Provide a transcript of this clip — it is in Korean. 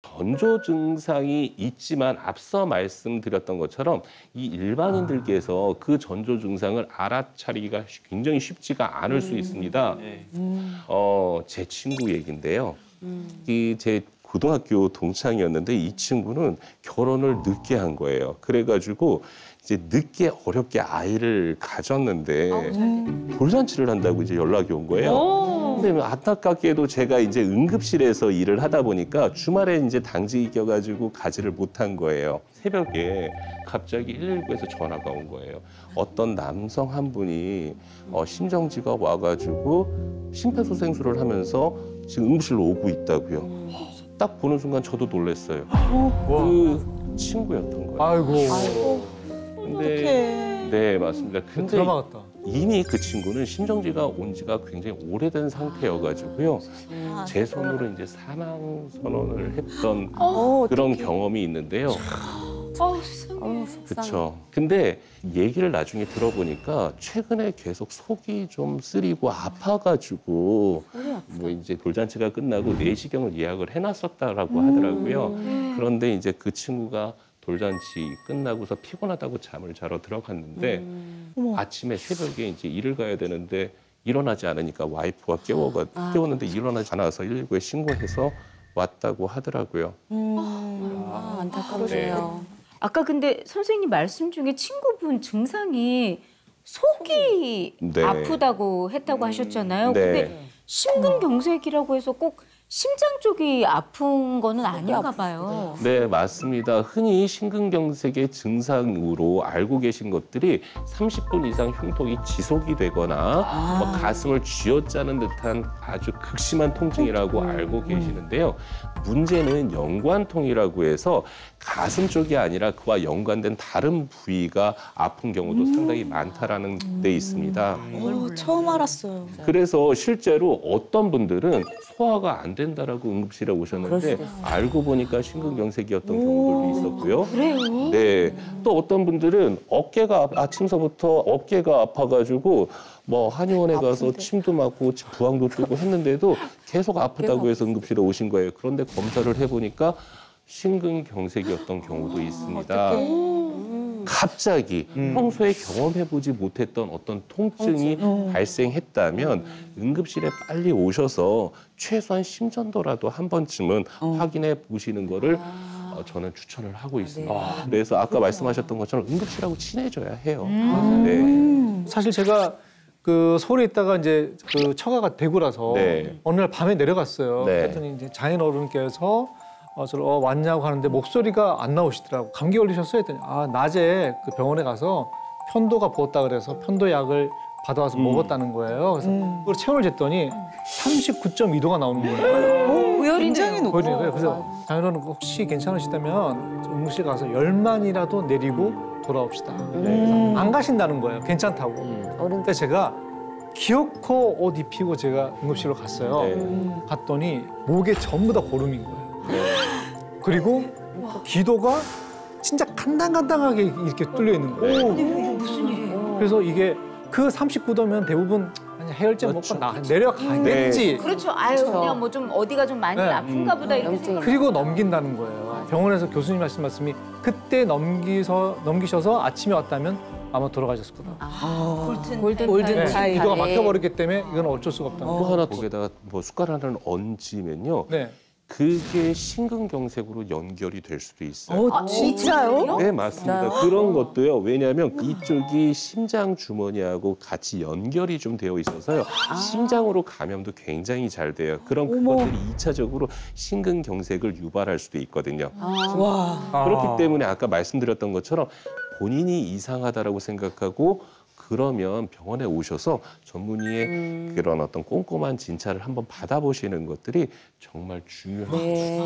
전조 증상이 있지만 앞서 말씀드렸던 것처럼 이 일반인들께서 그 전조 증상을 알아차리기가 굉장히 쉽지가 않을 수 있습니다. 제 친구 얘기인데요. 제 고등학교 동창이었는데 이 친구는 결혼을 늦게 한 거예요. 그래가지고 이제 늦게 어렵게 아이를 가졌는데 돌잔치를 한다고 이제 연락이 온 거예요. 근데 안타깝게도 제가 이제 응급실에서 일을 하다 보니까 주말에 이제 당직이 껴가지고 가지를 못한 거예요. 새벽에 갑자기 119에서 전화가 온 거예요. 어떤 남성 한 분이 심정지가 와가지고 심폐소생술을 하면서 지금 응급실로 오고 있다고요. 딱 보는 순간 저도 놀랐어요. 그 친구였던 거예요. 아이고. 근데 네, 맞습니다. 근데 드라마같다. 이미 그 친구는 심정지가 온 지가 굉장히 오래된 상태여가지고요. 제 손으로 이제 사망 선언을 했던 그런 경험이 있는데요. 그렇죠. 근데 얘기를 나중에 들어보니까 최근에 계속 속이 좀 쓰리고 아파가지고 뭐 이제 돌잔치가 끝나고 내시경을 예약을 해놨었다라고 하더라고요. 그런데 이제 그 친구가 돌잔치 끝나고서 피곤하다고 잠을 자러 들어갔는데 아침에 새벽에 이제 일을 가야 되는데 일어나지 않으니까 와이프가 깨웠는데 일어나지 않아서 119에 신고해서 왔다고 하더라고요. 안타깝네요. 아까 근데 선생님 말씀 중에 친구분 증상이 속이 네. 아프다고 했다고 하셨잖아요. 네. 근데 심근경색이라고 해서 꼭 심장 쪽이 아픈 거는 아닌가 봐요. 네, 맞습니다. 흔히 심근경색의 증상으로 알고 계신 것들이 30분 이상 흉통이 지속이 되거나 뭐 가슴을 쥐어짜는 듯한 아주 극심한 통증이라고 알고 계시는데요. 문제는 연관통이라고 해서 가슴 쪽이 아니라 그와 연관된 다른 부위가 아픈 경우도 상당히 많다라는 데 있습니다. 처음 알았어요. 그래서 실제로 어떤 분들은 소화가 안 된다라고 응급실에 오셨는데 알고 보니까 심근경색이었던 경우들도 있었고요. 그래요? 네. 또 어떤 분들은 아침서부터 어깨가 아파가지고 뭐 한의원에 가서 침도 맞고 부항도 뜨고 했는데도 계속 아프다고 해서 응급실에 오신 거예요. 그런데 검사를 해보니까 심근경색이었던 경우도 있습니다. 갑자기 평소에 경험해보지 못했던 어떤 통증이 발생했다면 응급실에 빨리 오셔서 최소한 심전도라도 한 번쯤은 확인해 보시는 거를 저는 추천을 하고 있습니다. 그래서 아까 말씀하셨던 것처럼 응급실하고 친해져야 해요. 네. 사실 제가 그 서울에 있다가 이제 그 처가가 대구라서 네. 어느 날 밤에 내려갔어요. 네. 그랬더니 이제 장인 어른께서 저를 왔냐고 하는데 목소리가 안 나오시더라고. 감기 걸리셨어요? 했더니 낮에 그 병원에 가서 편도가 부었다 그래서 편도약을 받아와서 먹었다는 거예요. 그래서 그걸 체온을 쟀더니 39.2도가 나오는 거예요. 굉장히 높아. 그래서 장인 어른 혹시 괜찮으시다면 응급실 가서 열만이라도 내리고 돌아옵시다. 그래서 안 가신다는 거예요. 괜찮다고. 근데 제가 기어코 옷 입히고 제가 응급실로 갔어요. 네. 갔더니 목에 전부 다 고름인 거예요. 그리고 기도가 진짜 간당간당하게 이렇게 뚫려 있는 거예요. 무슨 일이에요? 그래서 이게 그 39도면 대부분 그냥 해열제 먹고 내려가겠지. 그렇죠. 아유 그냥 뭐 좀 어디가 좀 많이 아픈가 보다 이렇게 생각. 그리고 넘긴다는 거예요. 병원에서 교수님 하신 말씀이 그때 넘기셔서 아침에 왔다면 아마 돌아가셨을 거다. 골든 타임. 기도가 막혀버렸기 때문에 이건 어쩔 수가 없다. 또 하나 거기에다가 뭐 숟가락 하나를 얹으면요. 네. 그게 심근경색으로 연결이 될 수도 있어요. 진짜요? 네, 맞습니다. 그런 것도요. 왜냐하면 이쪽이 심장 주머니하고 같이 연결이 좀 되어 있어서요. 심장으로 감염도 굉장히 잘 돼요. 그런 그것들이 2차적으로 심근경색을 유발할 수도 있거든요. 그렇기 때문에 아까 말씀드렸던 것처럼 본인이 이상하다라고 생각하고 그러면 병원에 오셔서 전문의의 그런 어떤 꼼꼼한 진찰을 한번 받아보시는 것들이 정말 중요합니다.